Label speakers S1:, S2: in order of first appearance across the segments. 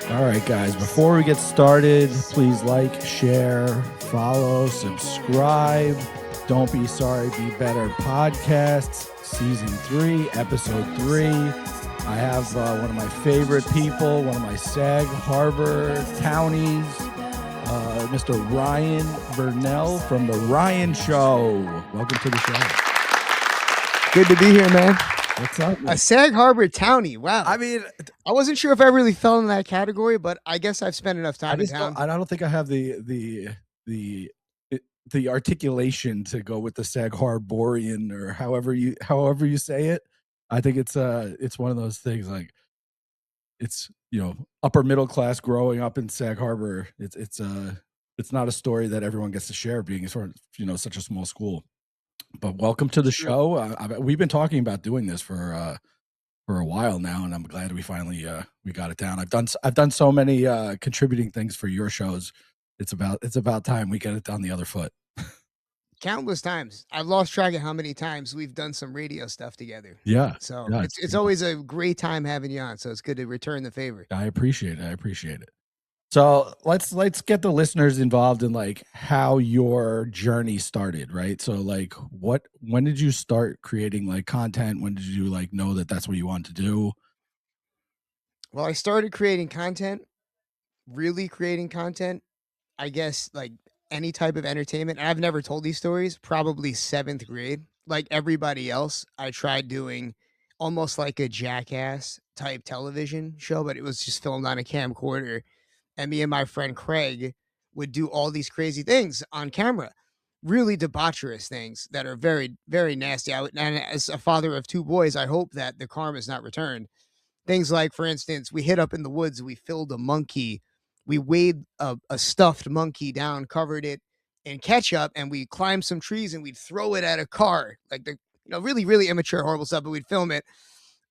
S1: All right, guys, before we get started, please like, share, follow, subscribe. Don't Be Sorry, Be Better podcasts, season 3, episode 3. I have one of my favorite people, one of my Sag Harbor townies, Mr. Ryan Burnell from The Ryan Show. Welcome to the show.
S2: Good to be here, man.
S1: What's up, man?
S2: A Sag Harbor townie. Wow.
S1: I mean,
S2: I wasn't sure if I really fell in that category, but I guess I've spent enough time in town.
S1: I don't think I have the articulation to go with the Sag Harborian or however you say it. I think it's one of those things like it's, you know, upper middle class growing up in Sag Harbor. It's not a story that everyone gets to share being sort of, you know, such a small school. But welcome to the show. We've been talking about doing this for a while now, and I'm glad we finally we got it down. I've done so many contributing things for your shows. It's about time we get it on the other foot.
S2: Countless times. I've lost track of how many times we've done some radio stuff together.
S1: Yeah.
S2: So
S1: yeah,
S2: it's always a great time having you on. So it's good to return the favor.
S1: I appreciate it. So let's get the listeners involved in like how your journey started, right? So like when did you start creating like content? When did you like know that that's what you want to do?
S2: Well, I started creating content, really creating content, I guess like any type of entertainment. And I've never told these stories, probably 7th grade. Like everybody else, I tried doing almost like a Jackass type television show, but it was just filmed on a camcorder. And me and my friend Craig would do all these crazy things on camera, really debaucherous things that are very, very nasty. And as a father of 2 boys, I hope that the karma is not returned. Things like, for instance, we hid up in the woods, we filled a monkey, we weighed a stuffed monkey down, covered it in ketchup, and we climbed some trees and we'd throw it at a car, like really, really immature, horrible stuff, but we'd film it.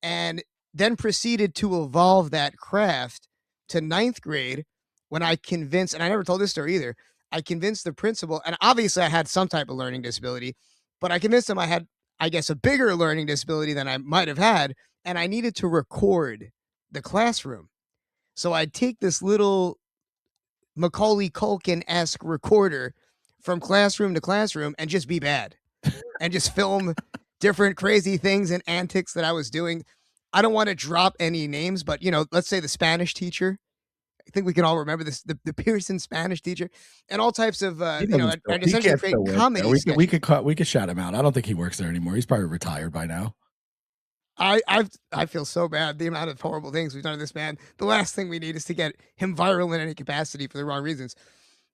S2: And then proceeded to evolve that craft to 9th grade when I convinced, and I never told this story either, I convinced the principal, and obviously I had some type of learning disability, but I convinced him I had, I guess, a bigger learning disability than I might have had, and I needed to record the classroom. So I'd take this little Macaulay Culkin-esque recorder from classroom to classroom and just be bad and just film different crazy things and antics that I was doing. I don't want to drop any names, but, you know, let's say the Spanish teacher. I think we can all remember this, the Pearson Spanish teacher, and all types of, and essentially create comedy.
S1: We could shout him out. I don't think he works there anymore. He's probably retired by now.
S2: I feel so bad, the amount of horrible things we've done to this man. The last thing we need is to get him viral in any capacity for the wrong reasons.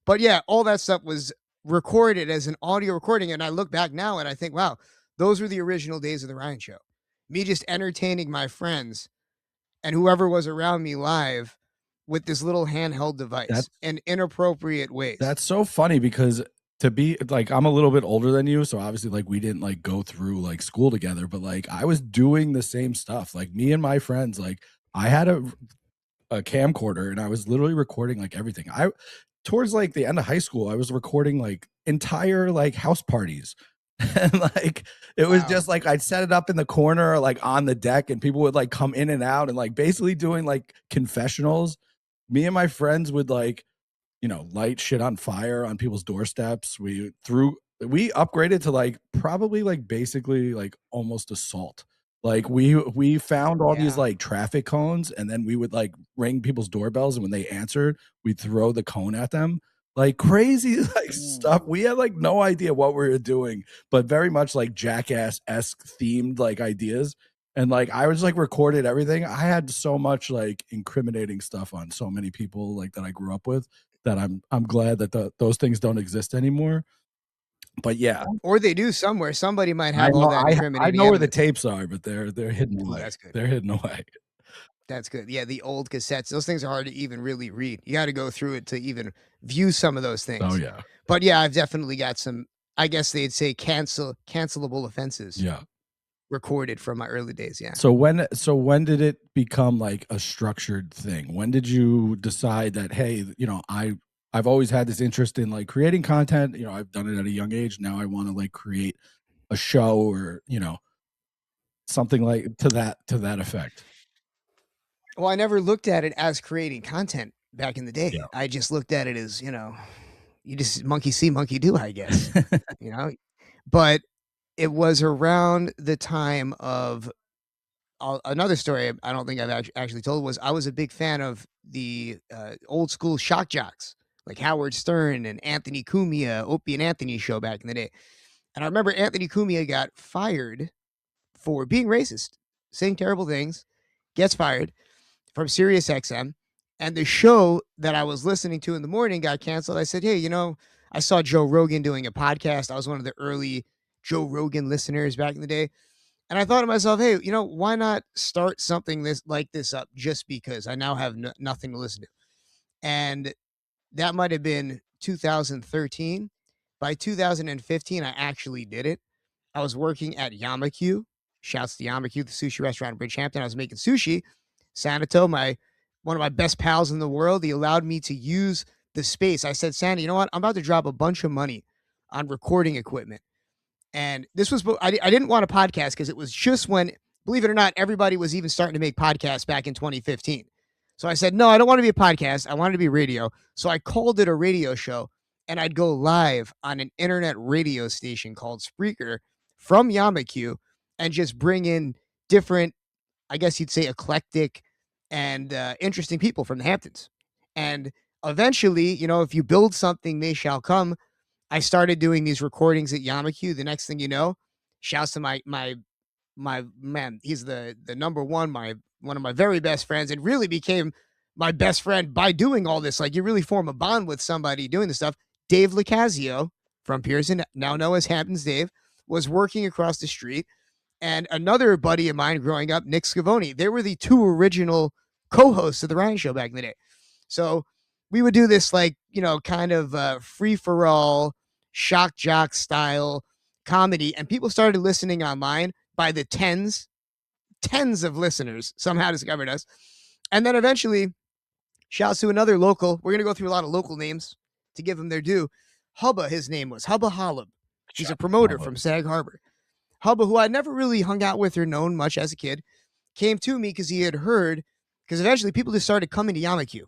S2: But yeah, all that stuff was recorded as an audio recording. And I look back now and I think, wow, those were the original days of the Ryan Show. Me just entertaining my friends and whoever was around me live with this little handheld device in inappropriate ways.
S1: That's so funny because to be like, I'm a little bit older than you, so obviously like we didn't like go through like school together, but like I was doing the same stuff. Like me and my friends, like I had a camcorder and I was literally recording like everything. Towards like the end of high school, I was recording like entire like house parties. And like it was just like I'd set it up in the corner like on the deck and people would like come in and out and like basically doing like confessionals. Me and my friends would like, you know, light shit on fire on people's doorsteps. We upgraded to like probably like basically like almost assault. Like we found all these like traffic cones and then we would like ring people's doorbells and when they answered, we'd throw the cone at them. Like crazy like stuff. We had like no idea what we were doing, but very much like Jackass-esque themed like ideas. And like I was like recorded everything. I had so much like incriminating stuff on so many people like that I grew up with that I'm glad that those things don't exist anymore. But yeah,
S2: or they do somewhere. Somebody might have all that incriminating.
S1: I know where the tapes are, but they're hidden away.
S2: That's good.
S1: They're hidden away.
S2: That's good. Yeah, the old cassettes. Those things are hard to even really read. You got to go through it to even view some of those things.
S1: Oh yeah.
S2: But yeah, I've definitely got some. I guess they'd say cancelable offenses.
S1: Yeah.
S2: Recorded from my early days. Yeah.
S1: So when did it become like a structured thing? When did you decide that, hey, you know, I've always had this interest in like creating content, you know, I've done it at a young age. Now I want to like create a show or, you know, something like to that effect.
S2: Well, I never looked at it as creating content back in the day.
S1: Yeah.
S2: I just looked at it as, you just monkey see, monkey do, I guess. You know? But it was around the time of another story I don't think I've actually told was I was a big fan of the old school shock jocks like Howard Stern and Anthony Cumia, Opie and Anthony show back in the day. And I remember Anthony Cumia got fired for being racist, saying terrible things, gets fired from Sirius XM. And the show that I was listening to in the morning got canceled. I said, hey, I saw Joe Rogan doing a podcast. I was one of the early Joe Rogan listeners back in the day. And I thought to myself, hey, why not start something like this up just because I now have nothing to listen to? And that might have been 2013. By 2015, I actually did it. I was working at Yamaku. Shouts to Yamaku, the sushi restaurant in Bridgehampton. I was making sushi. Sanato, one of my best pals in the world, he allowed me to use the space. I said, Santa, you know what? I'm about to drop a bunch of money on recording equipment. And this was, I didn't want a podcast because it was just when, believe it or not, everybody was even starting to make podcasts back in 2015. So I said, no, I don't want to be a podcast. I wanted to be radio. So I called it a radio show, and I'd go live on an internet radio station called Spreaker from Yamaku and just bring in different, I guess you'd say, eclectic and interesting people from the Hamptons. And eventually, if you build something, they shall come. I started doing these recordings at Yamaku. The next thing you know, shouts to my man. He's the number one of my very best friends, and really became my best friend by doing all this. Like, you really form a bond with somebody doing this stuff. Dave Licasio from Pearson, now known as Hamptons Dave, was working across the street, and another buddy of mine growing up, Nick Scavone. They were the two original co-hosts of the Ryan Show back in the day. So we would do this kind of free for all shock jock style comedy, and people started listening online by the tens of listeners somehow discovered us. And then eventually, shouts to another local. We're going to go through a lot of local names to give them their due. Hubba, his name was Hubba Hollab. He's a promoter from Sag Harbor. Hubba, who I'd never really hung out with or known much as a kid, came to me because he had heard, because eventually people just started coming to Yamaku.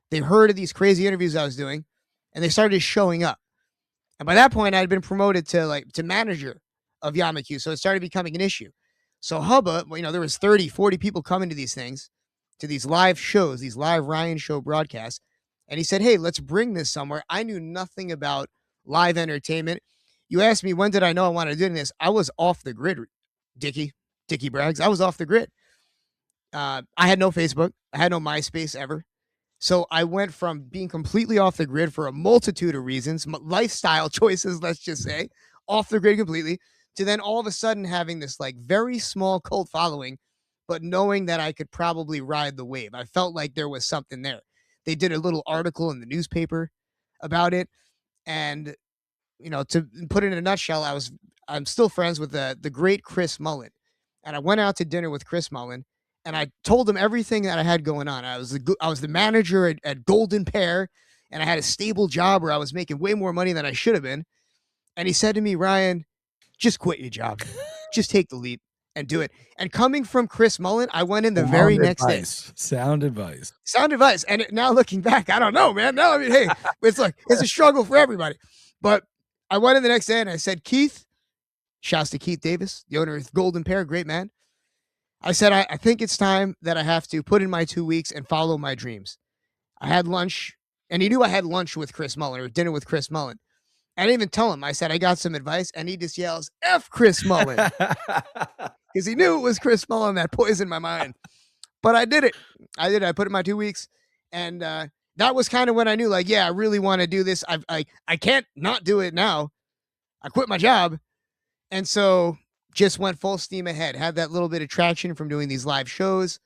S2: They heard of these crazy interviews I was doing, and they started showing up. And by that point, I had been promoted to manager of Yamaku, so it started becoming an issue. So Hubba, there was 30, 40 people coming to these things, to these live shows, these live Ryan Show broadcasts. And he said, hey, let's bring this somewhere. I knew nothing about live entertainment. You asked me, when did I know I wanted to do this? I was off the grid, Dicky Braggs. I was off the grid. I had no Facebook. I had no MySpace ever. So I went from being completely off the grid for a multitude of reasons, lifestyle choices, let's just say, off the grid completely, to then all of a sudden having this very small cult following, but knowing that I could probably ride the wave. I felt like there was something there. They did a little article in the newspaper about it. And, to put it in a nutshell, I'm still friends with the great Chris Mullen. And I went out to dinner with Chris Mullen, and I told him everything that I had going on. I was the manager at Golden Pear, and I had a stable job where I was making way more money than I should have been. And he said to me, Ryan, just quit your job. Just take the leap and do it. And coming from Chris Mullen, I went in the very next day.
S1: Sound advice.
S2: And now looking back, I don't know, man. No, I mean, hey, it's a struggle for everybody. But I went in the next day and I said, Keith, shouts to Keith Davis, the owner of Golden Pear, great man. I said, I think it's time that I have to put in my 2 weeks and follow my dreams. I had lunch, and he knew I had lunch with Chris Mullen or dinner with Chris Mullen. I didn't even tell him. I said, I got some advice, and he just yells, F Chris Mullen. Because he knew it was Chris Mullen that poisoned my mind. But I did it. I put in my 2 weeks, and that was kind of when I knew, I really want to do this. I can't not do it now. I quit my job. And so just went full steam ahead. Had that little bit of traction from doing these live shows.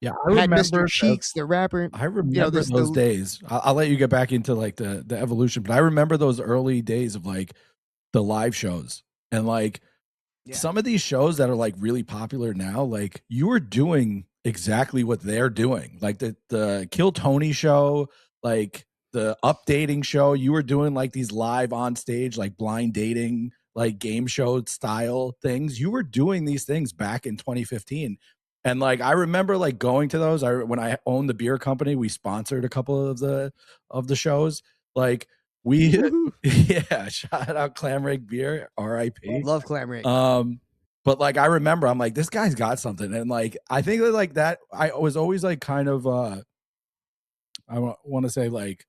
S1: Yeah,
S2: I had Mr. Cheeks, the rapper.
S1: I remember those days. I'll let you get back into the evolution, but I remember those early days of the live shows and some of these shows that are really popular now. You were doing exactly what they're doing, the Kill Tony show, the updating show. You were doing these live on stage, blind dating, game show style things. You were doing these things back in 2015. And, like, I remember, like, going to those. When I owned the beer company, we sponsored a couple of the shows. Like, we
S2: Woohoo!
S1: yeah, shout out Clam Rake Beer, RIP.
S2: Love clam rake.
S1: Um, but, like, I remember, I'm like, "This guy's got something," and, like, I think that, like, that I was always, like, kind of, I wanna say, like,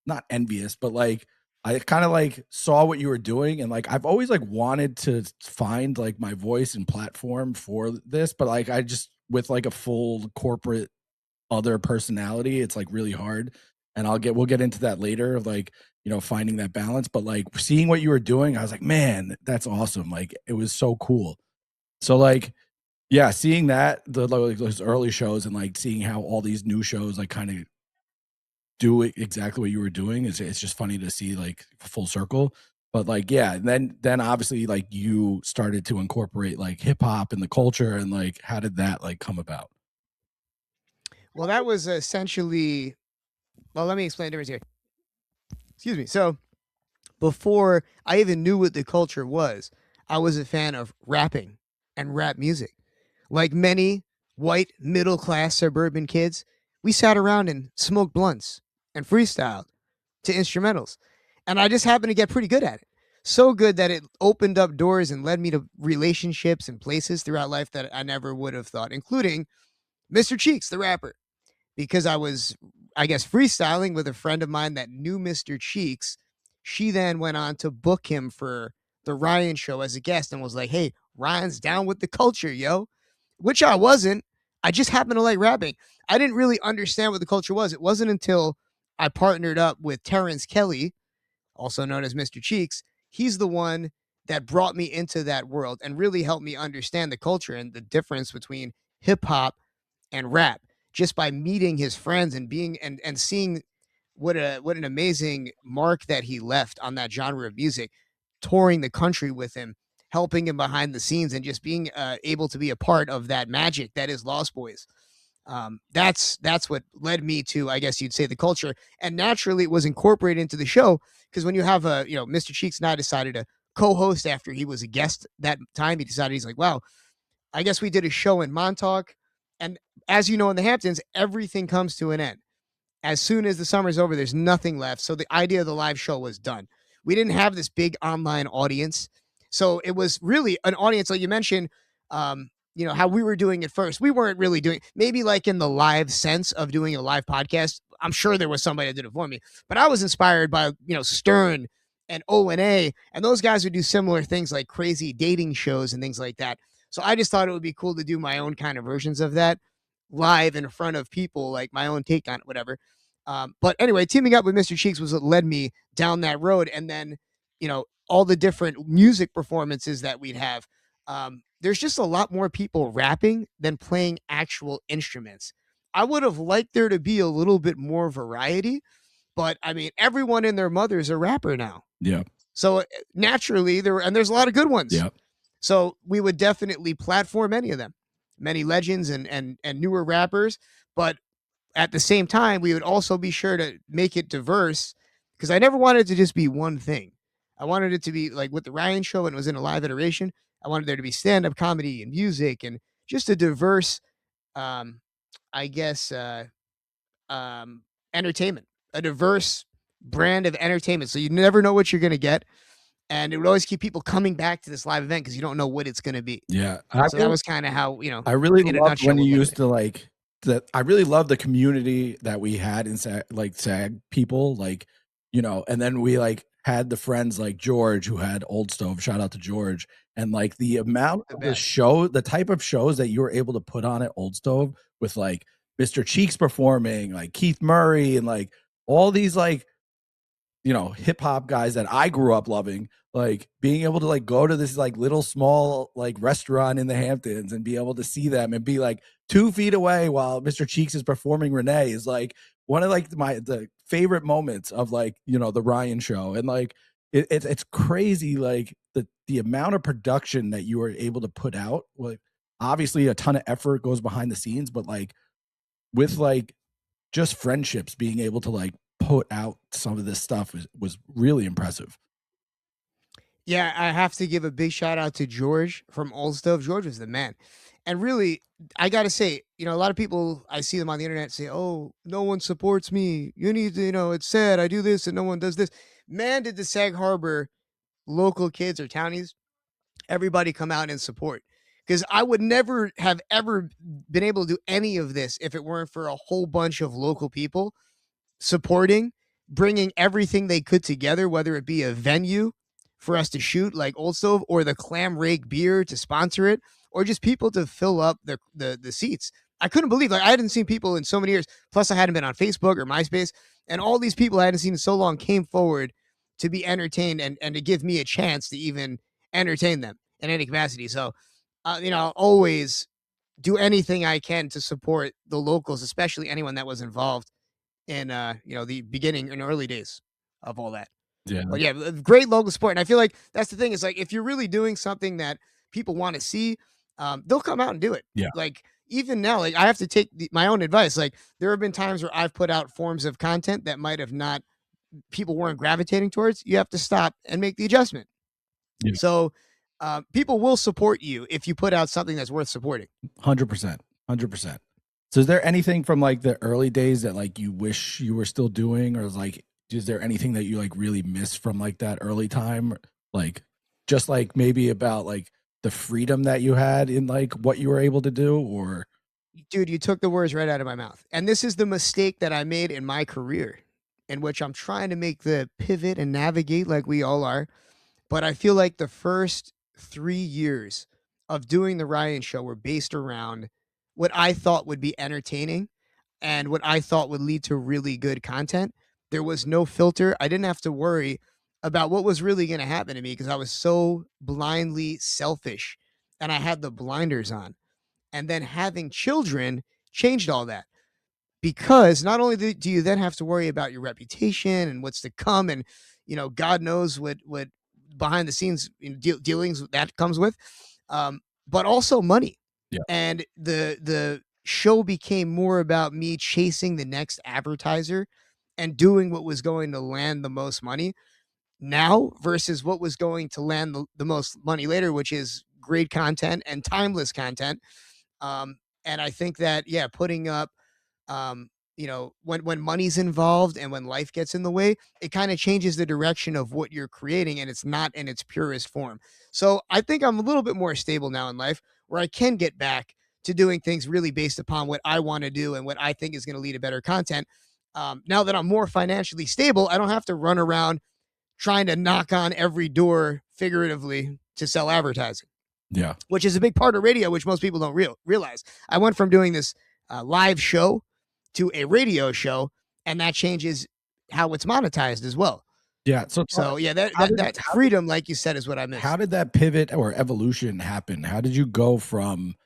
S1: not envious, but, like, I kinda, like, saw what you were doing, and, like, I've always, like, wanted to find, like, my voice and platform for this, but, like, I just with, like, a full corporate other personality, it's, like, really hard, and we'll get into that later of, like, finding that balance, but, like, seeing what you were doing, I was like, "Man, that's awesome," like, it was so cool. So, like, yeah, seeing that, like, those early shows and, like, seeing how all these new shows, like, kinda do it exactly what you were doing. It's just funny to see like full circle. But like, yeah, and then obviously like you started to incorporate like hip hop in the culture and like how did that like come about?
S2: Well, that was essentially. Well, let me explain the difference here. Excuse me. So before I even knew what the culture was, I was a fan of rapping and rap music. Like many white middle class suburban kids, we sat around and smoked blunts and freestyled to instrumentals. And I just happened to get pretty good at it. So good that it opened up doors and led me to relationships and places throughout life that I never would have thought, including Mr. Cheeks, the rapper, because I was, I guess, freestyling with a friend of mine that knew Mr. Cheeks. She then went on to book him for the Ryan show as a guest and was like, "Hey, Ryan's down with the culture, yo," which I wasn't. I just happened to like rapping. I didn't really understand what the culture was. It wasn't until I partnered up with Terrence Kelly, also known as Mr. Cheeks. He's the one that brought me into that world and really helped me understand the culture and the difference between hip hop and rap just by meeting his friends and being and seeing what an amazing mark that he left on that genre of music, touring the country with him, helping him behind the scenes, and just being able to be a part of that magic that is Lost Boys. That's what led me to, I guess you'd say, the culture, and naturally it was incorporated into the show because when you have Mr. Cheeks and I decided to co-host after he was a guest that time. He decided he's like, wow, I guess we did a show in Montauk, and as you know, in the Hamptons, everything comes to an end. As soon as the summer's over, there's nothing left. So the idea of the live show was done. We didn't have this big online audience. So it was really an audience, like you mentioned, how we were doing it first. We weren't really doing maybe like in the live sense of doing a live podcast. I'm sure there was somebody that did it for me, but I was inspired by, Stern and O&A, and those guys would do similar things like crazy dating shows and things like that. So I just thought it would be cool to do my own kind of versions of that live in front of people, like my own take on it, whatever. But anyway, teaming up with Mr. Cheeks was what led me down that road. And then, all the different music performances that we'd have. There's just a lot more people rapping than playing actual instruments. I would have liked there to be a little bit more variety, but I mean, everyone and their mother's a rapper now.
S1: Yeah.
S2: So naturally, there's a lot of good ones.
S1: Yeah.
S2: So we would definitely platform any of them, many legends and newer rappers. But at the same time, we would also be sure to make it diverse because I never wanted it to just be one thing. I wanted it to be like with the Ryan show and it was in a live iteration. I wanted there to be stand up comedy and music and just a diverse, um, I guess, entertainment, a diverse brand of entertainment. So you never know what you're going to get. And it would always keep people coming back to this live event because you don't know what it's going to be.
S1: Yeah.
S2: So that was kind of how,
S1: I really
S2: in a
S1: loved
S2: nutshell,
S1: when you
S2: what led to
S1: used
S2: it.
S1: to like that. I really love the community that we had in SAG people, like, and then we like had the friends like George who had Old Stove. Shout out to George. And like the amount
S2: The
S1: of the
S2: best.
S1: show, the type of shows that you were able to put on at Old Stove with like Mr. Cheeks performing, like Keith Murray, and like all these like hip hop guys that I grew up loving, like being able to like go to this like little small like restaurant in the Hamptons and be able to see them and be like 2 feet away while Mr. Cheeks is performing Renee is like one of like the favorite moments of like, the Ryan show. And like, it's crazy. Like the amount of production that you were able to put out, like obviously a ton of effort goes behind the scenes, but like with like just friendships being able to like put out some of this stuff was really impressive.
S2: Yeah, I have to give a big shout out to George from Old Stove. George was the man. And really, I got to say, a lot of people, I see them on the internet say, oh, no one supports me. You need to, it's sad. I do this and no one does this. Man, did the Sag Harbor local kids or townies, everybody come out and support. Because I would never have ever been able to do any of this if it weren't for a whole bunch of local people supporting, bringing everything they could together, whether it be a venue for us to shoot like Old Stove or the Clam Rake beer to sponsor it, or just people to fill up the seats. I couldn't believe, like, I hadn't seen people in so many years. Plus, I hadn't been on Facebook or MySpace, and all these people I hadn't seen in so long came forward to be entertained and to give me a chance to even entertain them in any capacity. So, I'll always do anything I can to support the locals, especially anyone that was involved in the beginning and early days of all that.
S1: Yeah.
S2: But yeah, great local support. And I feel like that's the thing, is like if you're really doing something that people want to see, they'll come out and do it.
S1: Yeah.
S2: Like even now, like I have to take my own advice. Like there have been times where I've put out forms of content that might have not, people weren't gravitating towards. You have to stop and make the adjustment.
S1: Yeah.
S2: So people will support you if you put out something that's worth supporting.
S1: 100%. 100%. So is there anything from like the early days that like you wish you were still doing, or like is there anything that you like really miss from like that early time? Like just like maybe about like the freedom that you had in like what you were able to do, or
S2: Dude, you took the words right out of my mouth. And this is the mistake that I made in my career, in which I'm trying to make the pivot and navigate like we all are. But I feel like the first 3 years of doing the Ryan show were based around what I thought would be entertaining and what I thought would lead to really good content. There was no filter. I didn't have to worry about what was really going to happen to me because I was so blindly selfish and I had the blinders on. And then having children changed all that, because not only do you then have to worry about your reputation and what's to come, and God knows what behind the scenes dealings that comes with, but also money.
S1: yeah,
S2: And the show became more about me chasing the next advertiser and doing what was going to land the most money now versus what was going to land the most money later, which is great content and timeless content. And I think that, yeah, putting up, when money's involved and when life gets in the way, it kind of changes the direction of what you're creating, and it's not in its purest form. So I think I'm a little bit more stable now in life, where I can get back to doing things really based upon what I want to do and what I think is going to lead to better content. Now that I'm more financially stable, I don't have to run around trying to knock on every door figuratively to sell advertising,
S1: yeah,
S2: which is a big part of radio, which most people don't realize. I went from doing this live show to a radio show, and that changes how it's monetized as well.
S1: yeah.
S2: So yeah, that
S1: how
S2: that,
S1: did
S2: that freedom, like you said, is what I miss.
S1: how did that pivot or evolution happen? How did you go from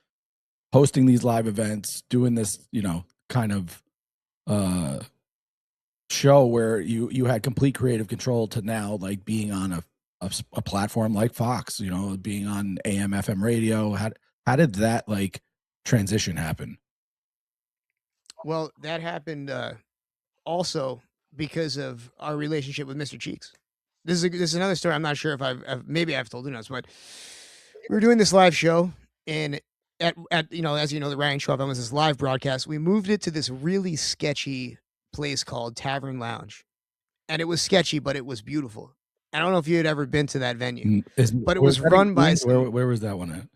S1: hosting these live events, doing this, kind of uh show where you had complete creative control, to now like being on a platform like Fox, being on AM FM radio? How did that like transition happen?
S2: Well, that happened also because of our relationship with Mr. Cheeks. This is another story. I'm not sure if maybe I've told you this, but we were doing this live show, and at as you know, the Ryan Show FM was this live broadcast. We moved it to this really sketchy place called Tavern Lounge, and it was sketchy, but it was beautiful. I don't know if you had ever been to that venue, but it was run by
S1: where was that one at?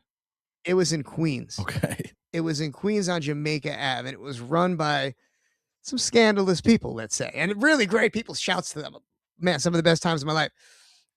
S2: it was in Queens.
S1: Okay.
S2: It was in Queens on Jamaica Ave, and it was run by some scandalous people, let's say, and really great people. Shouts to them, man! Some of the best times of my life.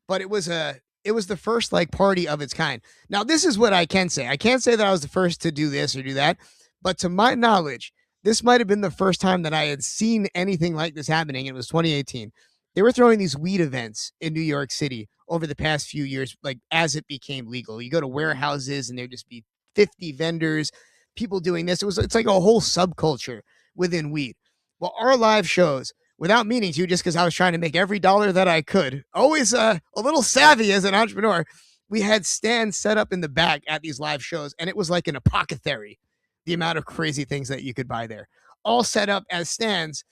S2: But it was the first like party of its kind. Now, this is what I can say. I can't say that I was the first to do this or do that, but to my knowledge, this might have been the first time that I had seen anything like this happening. It was 2018. They were throwing these weed events in New York City over the past few years, like as it became legal. You go to warehouses and there'd just be 50 vendors, people doing this. It's like a whole subculture within weed. Well, our live shows, without meaning to, just because I was trying to make every dollar that I could, always a little savvy as an entrepreneur, we had stands set up in the back at these live shows, and it was like an apothecary, the amount of crazy things that you could buy there, all set up as stands.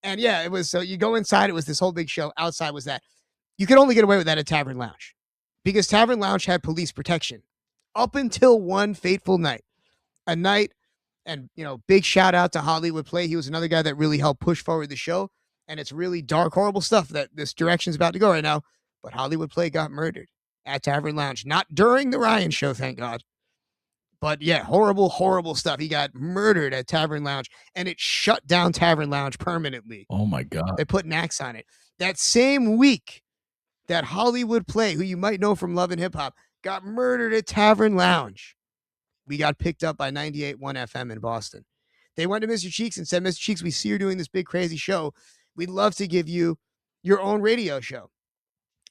S2: And yeah, it was, so you go inside, it was this whole big show. Outside was that. You could only get away with that at Tavern Lounge because Tavern Lounge had police protection up until one fateful night. a night. And, big shout out to Hollywood Play. He was another guy that really helped push forward the show. And it's really dark, horrible stuff that this direction's about to go right now. But Hollywood Play got murdered at Tavern Lounge, not during the Ryan show, thank God. But yeah, horrible, horrible stuff. He got murdered at Tavern Lounge, and it shut down Tavern Lounge permanently.
S1: Oh my God.
S2: They put an axe on it. That same week that Hollywood Play, who you might know from Love and Hip Hop, got murdered at Tavern Lounge, we got picked up by 98.1 FM in Boston. They went to Mr. Cheeks and said, Mr. Cheeks, we see you're doing this big, crazy show. We'd love to give you your own radio show.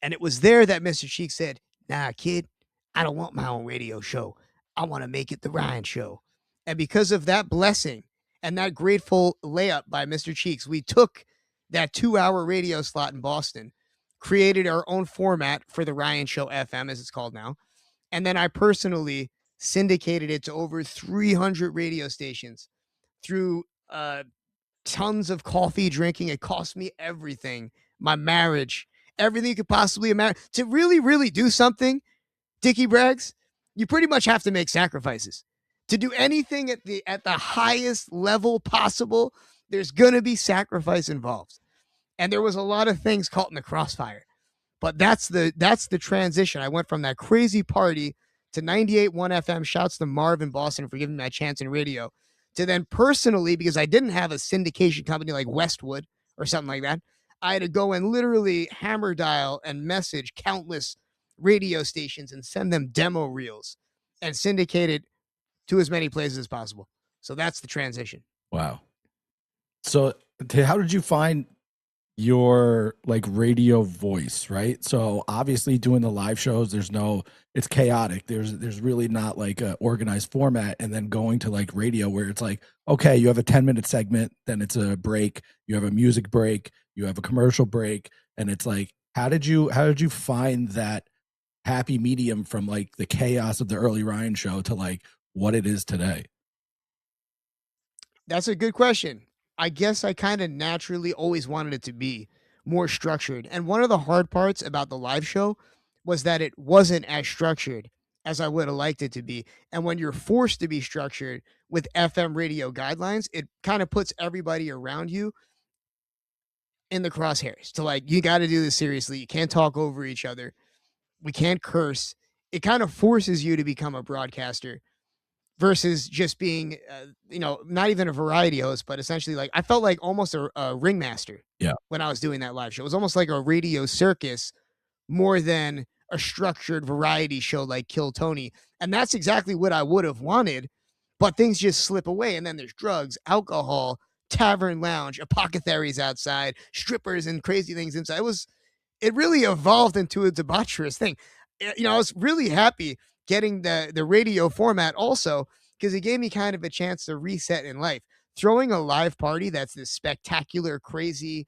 S2: And it was there that Mr. Cheeks said, nah, kid, I don't want my own radio show. I want to make it the Ryan show. And because of that blessing and that grateful layup by Mr. Cheeks, we took that 2-hour radio slot in Boston, created our own format for the Ryan Show FM, as it's called now. And then I personally syndicated it to over 300 radio stations through tons of coffee drinking. It cost me everything, my marriage, everything you could possibly imagine. To really, really do something, Dicky Braggs, you pretty much have to make sacrifices. To do anything at the highest level possible, there's gonna be sacrifice involved. And there was a lot of things caught in the crossfire. But that's the transition. I went from that crazy party to 98.1 FM. Shouts to Marv in Boston for giving me a chance in radio. To then personally, because I didn't have a syndication company like Westwood or something like that, I had to go and literally hammer dial and message countless radio stations and send them demo reels and syndicate it to as many places as possible. So that's the transition.
S1: Wow. So how did you find your like radio voice, right? So obviously doing the live shows, it's chaotic. There's really not like a organized format. And then going to like radio where it's like, okay, you have a 10-minute segment, then it's a break, you have a music break, you have a commercial break. And it's like, how did you find that happy medium from like the chaos of the early Ryan show to like what it is today?
S2: That's a good question. I guess I kind of naturally always wanted it to be more structured. And one of the hard parts about the live show was that it wasn't as structured as I would have liked it to be. And when you're forced to be structured with FM radio guidelines, it kind of puts everybody around you in the crosshairs to like, you got to do this seriously. You can't talk over each other. We can't curse. It kind of forces you to become a broadcaster versus just being, not even a variety host, but essentially like I felt like almost a ringmaster.
S1: Yeah.
S2: When I was doing that live show, it was almost like a radio circus more than a structured variety show like Kill Tony. And that's exactly what I would have wanted, but things just slip away. And then there's drugs, alcohol, Tavern Lounge, apothecaries outside, strippers and crazy things inside. It really evolved into a debaucherous thing. I was really happy getting the radio format also because it gave me kind of a chance to reset in life. Throwing a live party that's this spectacular, crazy,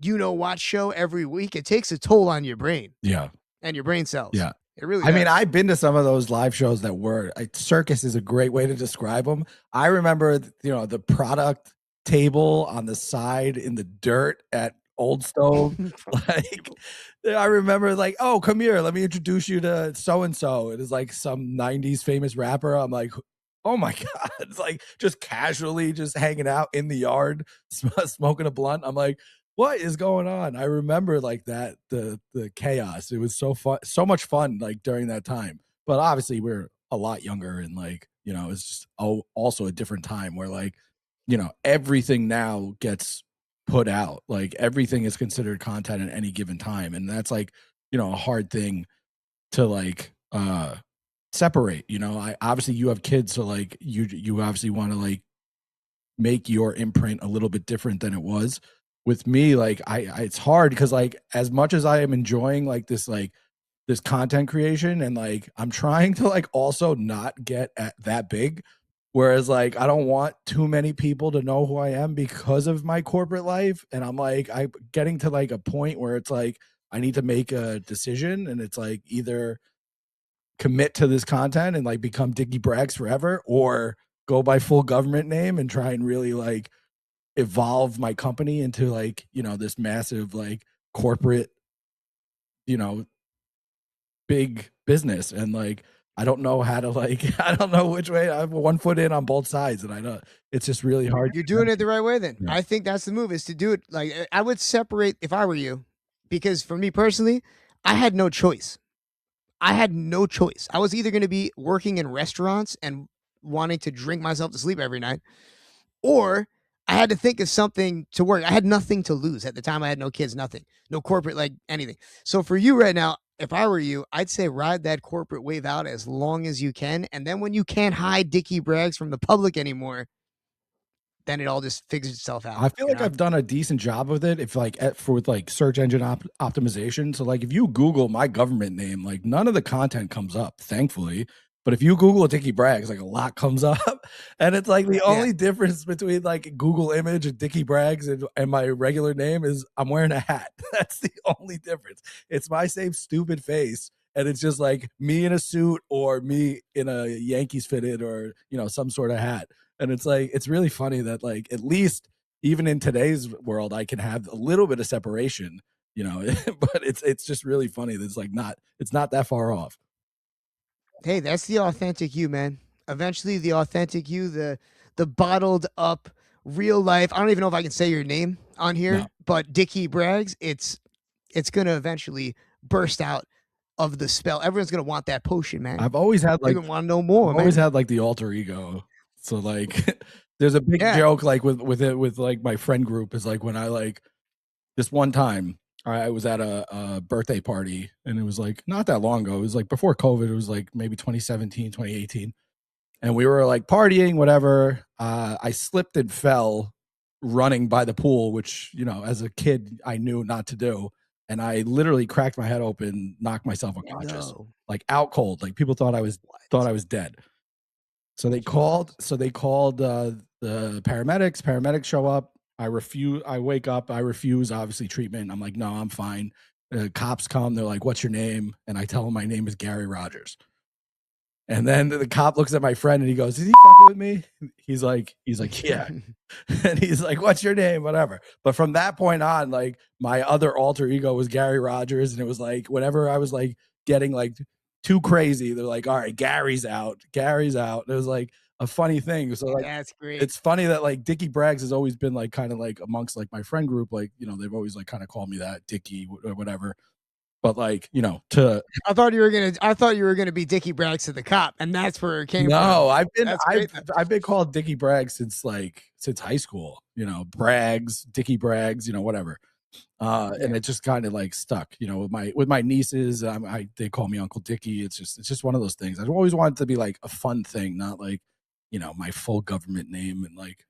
S2: what show every week, it takes a toll on your brain.
S1: Yeah.
S2: And your brain cells.
S1: Yeah.
S2: It really
S1: I mean,
S2: does.
S1: I've been to some of those live shows that were circus is a great way to describe them. I remember, the product table on the side in the dirt at Old Stove. Like, I remember like, oh, come here, let me introduce you to so-and-so. It is like some 90s famous rapper. I'm like, oh my God. It's like just casually just hanging out in the yard, smoking a blunt. I'm like, what is going on? I remember like that, the chaos. It was so fun, so much fun like during that time. But obviously we're a lot younger and like, it's just also a different time where like, everything now gets put out. Like everything is considered content at any given time. And that's like, a hard thing to like separate. I obviously you have kids, so like you obviously want to like make your imprint a little bit different than it was. With me, like I it's hard because like as much as I am enjoying like this content creation and like I'm trying to like also not get that big, whereas like I don't want too many people to know who I am because of my corporate life. And I'm getting to like a point where it's like I need to make a decision, and it's like either commit to this content and like become Dicky Braggs forever, or go by full government name and try and really like evolve my company into like, this massive like corporate, big business. And like I don't know how to like I don't know which way. I have one foot in on both sides, and I know it's just really hard.
S2: You're doing it the right way then.
S1: Yeah.
S2: I think that's the move is to do it like I would separate if I were you, because for me personally, I had no choice. I had no choice. I was either going to be working in restaurants and wanting to drink myself to sleep every night, or I had to think of something to work. I had nothing to lose at the time. I had no kids, nothing, no corporate, like anything. So for you right now, if I were you, I'd say ride that corporate wave out as long as you can. And then when you can't hide Dicky Braggs from the public anymore, then it all just figures itself out.
S1: I feel like I've done a decent job with it. If like for with like search engine optimization. So like if you Google my government name, like none of the content comes up, thankfully. But if you Google Dicky Braggs, like a lot comes up, and it's like the
S2: Yeah.
S1: only difference between like Google image and Dicky Braggs and my regular name is I'm wearing a hat. That's the only difference. It's my same stupid face, and it's just like me in a suit or me in a Yankees fitted or some sort of hat. And it's like it's really funny that like at least even in today's world I can have a little bit of separation, but it's just really funny that it's not that far off.
S2: Hey, that's the authentic you, man. Eventually, the authentic you, the bottled up real life. I don't even know if I can say your name on here,
S1: No.
S2: but Dicky Braggs. It's gonna eventually burst out of the spell. Everyone's gonna want that potion, man.
S1: I've always had
S2: They're
S1: like
S2: gonna want to know more,
S1: I've always
S2: man.
S1: had like the alter ego. So like there's a big
S2: Yeah.
S1: joke like with it with like my friend group is like when I like this one time I was at a birthday party and it was like not that long ago. It was like before COVID. It was like maybe 2017, 2018. And we were like partying, whatever. I slipped and fell running by the pool, which, as a kid, I knew not to do. And I literally cracked my head open, knocked myself unconscious,
S2: No.
S1: like out cold. Like people thought I was dead. So they called the paramedics. Paramedics show up. I refuse. I wake up. I refuse, obviously, treatment. I'm like, no, I'm fine. Cops come. They're like, what's your name? And I tell them my name is Gary Rogers. And then the cop looks at my friend and he goes, "Is he fucking with me?" He's like, "Yeah." And he's like, "What's your name?" Whatever. But from that point on, like my other alter ego was Gary Rogers, and it was like whenever I was like getting like too crazy, they're like, "All right, Gary's out. Gary's out." And it was like a funny thing. So like
S2: That's great.
S1: it's funny that like Dicky Braggs has always been like kind of like amongst like my friend group, like they've always like kind of called me that Dicky or whatever. But like to
S2: I thought you were gonna be Dicky Braggs to the cop, and that's where it came from.
S1: No,
S2: That's great. Though.
S1: I've been called Dicky Braggs since high school, Braggs, Dicky Braggs, whatever. And it just kind of like stuck, with my nieces, they call me Uncle Dicky. It's just one of those things. I've always wanted to be like a fun thing, not like, my full government name and like,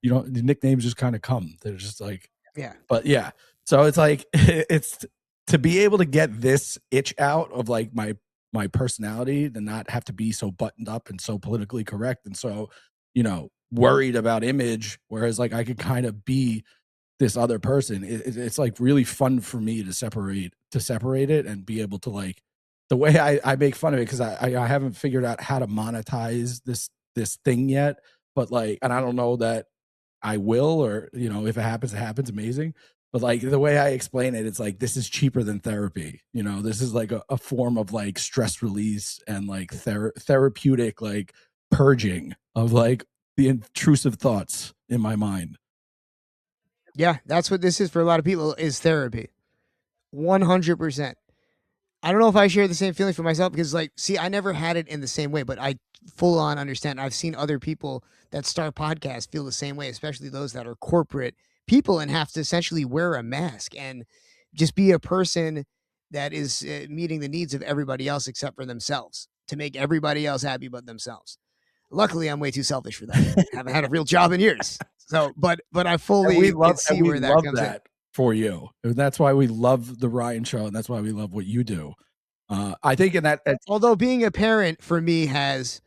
S1: the nicknames just kind of come. They're just like,
S2: Yeah.
S1: but yeah. So it's like it's to be able to get this itch out of like my personality to not have to be so buttoned up and so politically correct and so, worried about image. Whereas like I could kind of be this other person. It's like really fun for me to separate it and be able to like the way I make fun of it because I haven't figured out how to monetize this thing yet. But like, and I don't know that I will, or if it happens, amazing. But like the way I explain it, it's like this is cheaper than therapy. This is like a form of like stress release and like therapeutic like purging of like the intrusive thoughts in my mind.
S2: Yeah, that's what this is for a lot of people is therapy. 100%. I don't know if I share the same feeling for myself because, like, see, I never had it in the same way, but I full on understand. I've seen other people that start podcasts feel the same way, especially those that are corporate people and have to essentially wear a mask and just be a person that is meeting the needs of everybody else except for themselves to make everybody else happy but themselves. Luckily, I'm way too selfish for that. Haven't had a real job in years. So, but I fully can see
S1: We
S2: where that
S1: love
S2: comes in.
S1: that for you. And that's why we love the Ryan show, and that's why we love what you do. I think in that
S2: Although being a parent for me has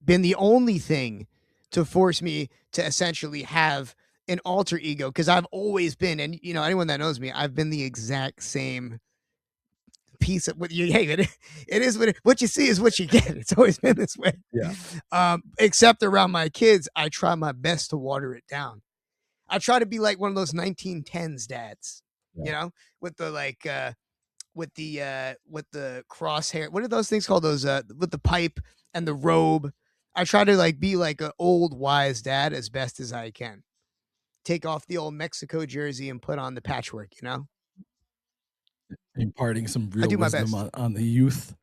S2: been the only thing to force me to essentially have an alter ego because I've always been, and anyone that knows me, I've been the exact same piece of what you. Hey, it is what you see is what you get. It's always been this way.
S1: Yeah.
S2: Except around my kids, I try my best to water it down. I try to be like one of those 1910s dads,
S1: Yeah.
S2: with the like with the crosshair. What are those things called? Those with the pipe and the robe. I try to like be like an old wise dad as best as I can. Take off the old Mexico jersey and put on the patchwork, you know?
S1: Imparting some
S2: I
S1: real
S2: do my
S1: wisdom
S2: best.
S1: on the youth.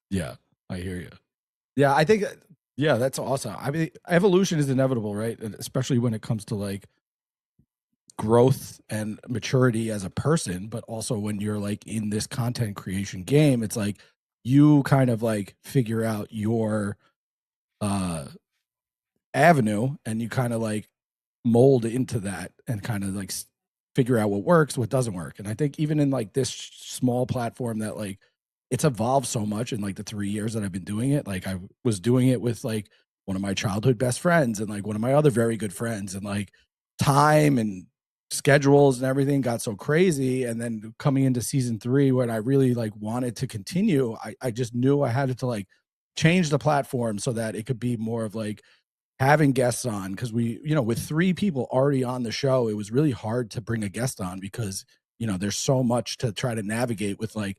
S1: Yeah, I hear you. Yeah, I think yeah, that's awesome. I mean, evolution is inevitable, right? And especially when it comes to like growth and maturity as a person, but also when you're like in this content creation game, it's like you kind of like figure out your uh avenue and you kind of like mold into that and kind of like figure out what works, what doesn't work. And I think even in like this small platform that like it's evolved so much in like the 3 years that I've been doing it. Like I was doing it with like one of my childhood best friends and like one of my other very good friends, and like time and schedules and everything got so crazy. And then coming into season three, when I really like wanted to continue, I just knew I had to like change the platform so that it could be more of like having guests on, because we, with three people already on the show, it was really hard to bring a guest on because, there's so much to try to navigate with like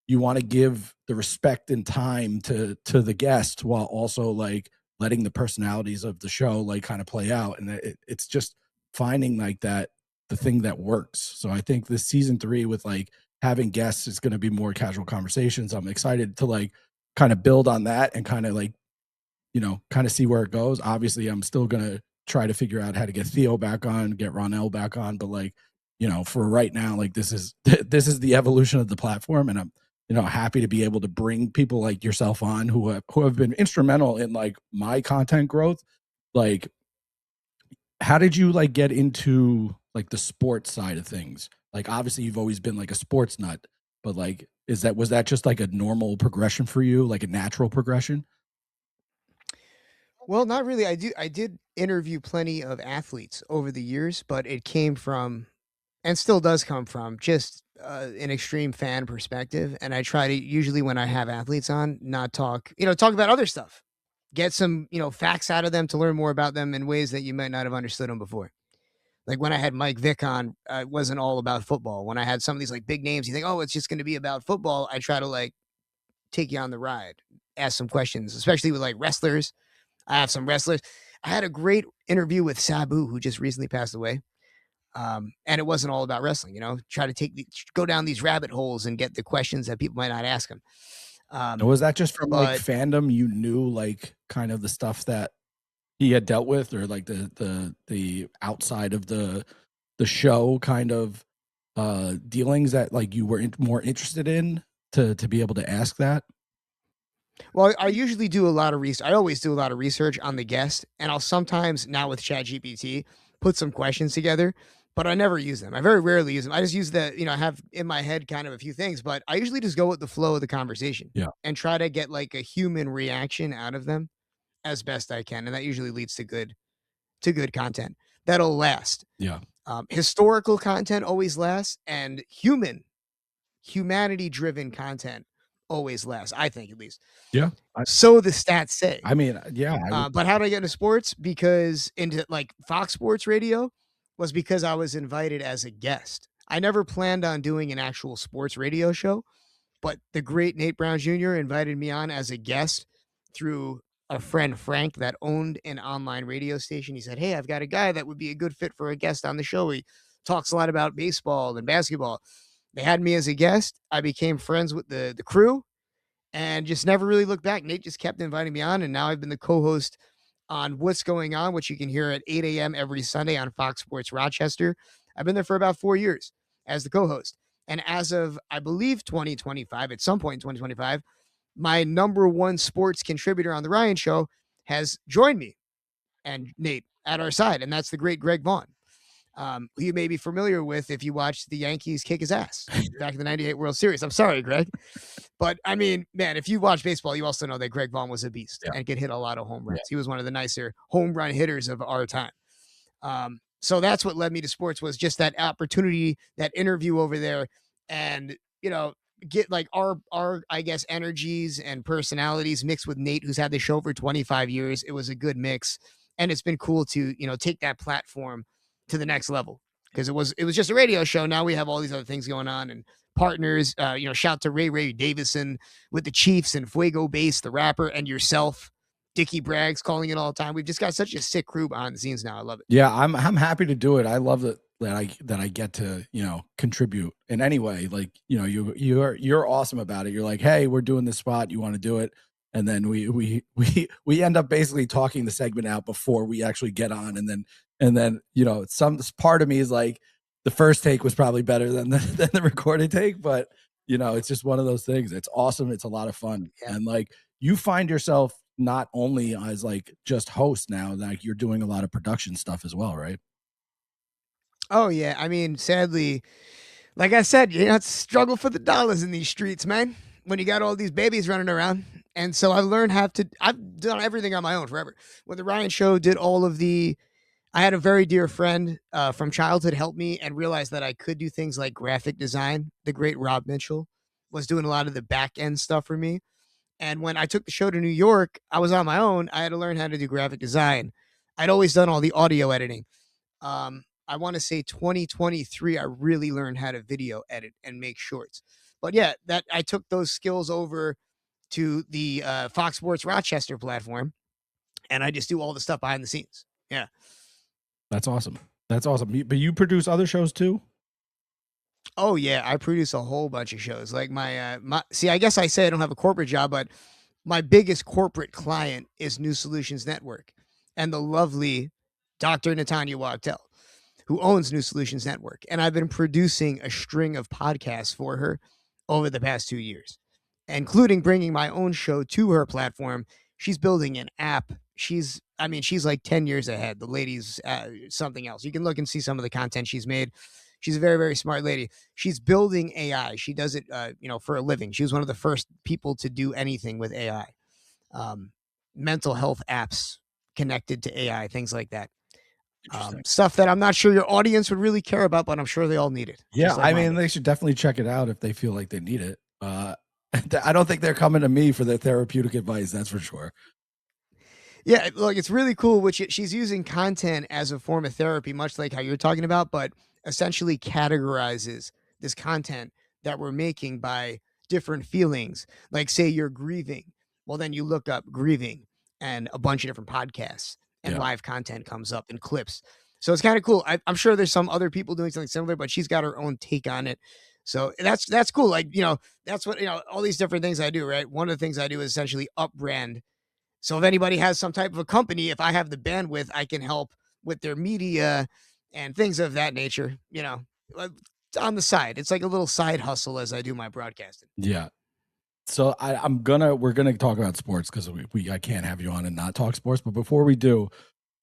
S1: you want to give the respect and time to the guest while also like letting the personalities of the show like kind of play out. And it's just finding like that the thing that works. So I think this season three with like having guests is going to be more casual conversations. I'm excited to like kind of build on that and kind of like kind of see where it goes. Obviously, I'm still gonna try to figure out how to get Theo back on, get Ronell back on, but like, for right now, like this is this is the evolution of the platform, and I'm happy to be able to bring people like yourself on who have been instrumental in like my content growth. Like, how did you like get into like the sports side of things? Like, obviously, you've always been like a sports nut, but like, was that just like a normal progression for you, like a natural progression?
S2: Well, not really. I did interview plenty of athletes over the years, but it came from and still does come from just an extreme fan perspective. And I try to usually when I have athletes on, not talk, talk about other stuff. Get some, facts out of them to learn more about them in ways that you might not have understood them before. Like when I had Mike Vick on, it wasn't all about football. When I had some of these like big names, you think, oh, it's just going to be about football. I try to like take you on the ride, ask some questions, especially with like wrestlers. I have some wrestlers. I had a great interview with Sabu, who just recently passed away. And it wasn't all about wrestling, try to go down these rabbit holes and get the questions that people might not ask him.
S1: And
S2: Um,
S1: was that just from like
S2: but
S1: fandom? You knew like kind of the stuff that he had dealt with, or like the outside of the show kind of dealings that like you were more interested in to be able to ask that?
S2: well, I usually do a lot of research. I always do a lot of research on the guest, and I'll sometimes now with ChatGPT put some questions together, but I never use them. I very rarely use them. I just use I have in my head kind of a few things, but I usually just go with the flow of the conversation
S1: Yeah,
S2: and try to get like a human reaction out of them as best I can, and that usually leads to good content that'll last.
S1: yeah,
S2: Historical content always lasts, and humanity driven content always lasts. I think at least.
S1: yeah.
S2: So the stats say.
S1: I mean, yeah, I would.
S2: But how did I get into sports? Because into like Fox Sports Radio was because I was invited as a guest. I never planned on doing an actual sports radio show, but the great Nate Brown Jr. invited me on as a guest through a friend, Frank, that owned an online radio station. He said, hey, I've got a guy that would be a good fit for a guest on the show. He talks a lot about baseball and basketball. They had me as a guest. I became friends with the crew and just never really looked back. Nate just kept inviting me on, and now I've been the co-host on What's Going On, which you can hear at 8 a.m. every Sunday on Fox Sports Rochester. I've been there for about 4 years as the co-host. And as of, I believe, 2025, at some point in 2025, my number one sports contributor on The Ryan Show has joined me and Nate at our side, and that's the great Greg Vaughn, who you may be familiar with if you watched the Yankees kick his ass back in the 98 World Series. I'm sorry, Greg. But I mean, man, if you watch baseball, you also know that Greg Vaughn was a beast
S1: Yeah,
S2: and could hit a lot of home
S1: yeah,
S2: runs. He was one of the nicer home run hitters of our time. So that's what led me to sports was just that opportunity, that interview over there, and get like our I guess energies and personalities mixed with Nate, who's had the show for 25 years. It was a good mix, and it's been cool to take that platform to the next level because it was just a radio show. Now we have all these other things going on and partners. Shout to Ray Davison with the Chiefs and Fuego Bass, the rapper, and yourself, Dicky Braggs, calling it all the time. We've just got such a sick crew behind the scenes now. I love it.
S1: Yeah, I'm happy to do it. I love that I get to, contribute in any way. Like, you're awesome about it. You're like, "Hey, we're doing this spot. You want to do it?" And then we end up basically talking the segment out before we actually get on, and then some part of me is like, the first take was probably better than the recorded take, but it's just one of those things. It's awesome. It's a lot of fun.
S2: Yeah.
S1: And like, you find yourself not only as like just host now, like you're doing a lot of production stuff as well, right?
S2: Oh yeah. I mean, sadly, like I said, it's struggle for the dollars in these streets, man. When you got all these babies running around. And so I've learned I've done everything on my own forever. When the Ryan Show did I had a very dear friend from childhood help me and realized that I could do things like graphic design. The great Rob Mitchell was doing a lot of the back end stuff for me. And when I took the show to New York, I was on my own. I had to learn how to do graphic design. I'd always done all the audio editing. I want to say 2023, I really learned how to video edit and make shorts. But yeah, that I took those skills over to the Fox Sports Rochester platform, and I just do all the stuff behind the scenes. Yeah.
S1: That's awesome. That's awesome. But you produce other shows too?
S2: Oh yeah, I produce a whole bunch of shows. Like see, I guess I say I don't have a corporate job, but my biggest corporate client is New Solutions Network and the lovely Dr. Natanya Wachtel, who owns New Solutions Network. And I've been producing a string of podcasts for her over the past 2 years, including bringing my own show to her platform. She's building an app. She's like 10 years ahead. The lady's something else. You can look and see some of the content she's made. She's a very, very smart lady. She's building AI. She does it, for a living. She was one of the first people to do anything with AI, mental health apps connected to AI, things like that. Stuff that I'm not sure your audience would really care about, but I'm sure they all need it.
S1: Yeah,
S2: like
S1: I mean, they should definitely check it out if they feel like they need it. I don't think they're coming to me for their therapeutic advice. That's for sure.
S2: Yeah, look, it's really cool. Which she's using content as a form of therapy, much like how you're talking about, but essentially categorizes this content that we're making by different feelings. Like, say you're grieving, well, then you look up grieving, and a bunch of different podcasts and live content comes up in clips. So it's kind of cool. I'm sure there's some other people doing something similar, but she's got her own take on it. So that's cool. Like, that's what, all these different things I do, right? One of the things I do is essentially up brand. So if anybody has some type of a company, if I have the bandwidth, I can help with their media and things of that nature, on the side. It's like a little side hustle as I do my broadcasting.
S1: Yeah. So we're gonna talk about sports because I can't have you on and not talk sports. But before we do,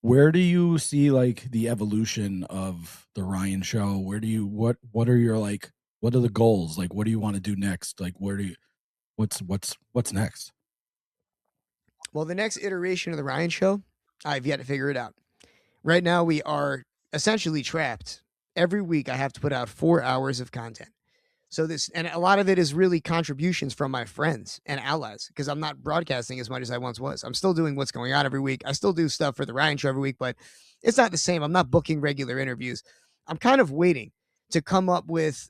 S1: where do you see like the evolution of the Ryan Show? What are your what are the goals? Like, what do you want to do next? Like, what's next?
S2: Well, the next iteration of the Ryan Show, I've yet to figure it out. Right now, we are essentially trapped. Every week, I have to put out 4 hours of content. So and a lot of it is really contributions from my friends and allies, because I'm not broadcasting as much as I once was. I'm still doing what's going on every week. I still do stuff for the Ryan Show every week, but it's not the same. I'm not booking regular interviews. I'm kind of waiting to come up with